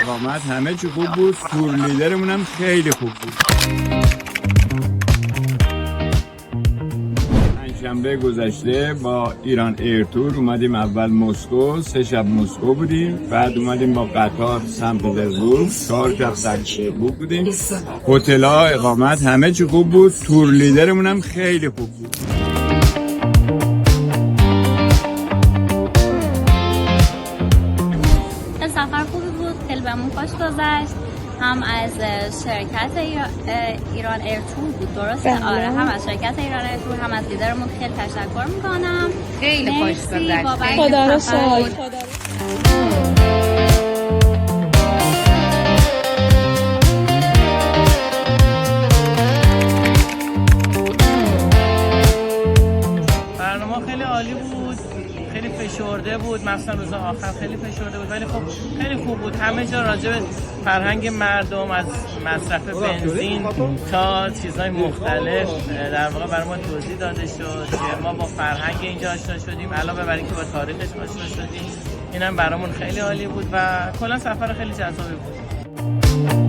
اقامت همه چی خوب بود. تور لیدرمون هم خیلی خوب بود. شنبه گذشته با ایران ایر تور اومدیم اول مسکو، 3 شب مسکو بودیم، بعد اومدیم با قطار سن پترزبورگ، 4 شب سن پترزبورگ بودیم. هتل‌ها، اقامت همه چی خوب بود. تور لیدرمون هم خیلی خوب بود. سفر خوبی بود، خیلی بهمون خوش گذشت. هم از شرکت ایران ایر تور بود، درسته؟ آره، هم از شرکت ایران ایر تور، هم از لیدرمون خیلی تشکر میکنم. خیلی خوش گذشت. خدا رو شکر. برنامه خیلی عالی بود، خیلی فشرده بود، مثلا روز آخر خیلی فشرده بود، ولی خب خیلی خوب بود. همه جا راجع به فرهنگ مردم، از مصرف بنزین تا چیزهای مختلف در واقع برای ما توضیح داده شد که ما با فرهنگ اینجا آشنا شدیم، علاوه بر اینکه با تاریخش آشنا شدیم. اینم برامون خیلی عالی بود و کلا سفر خیلی جذابی بود.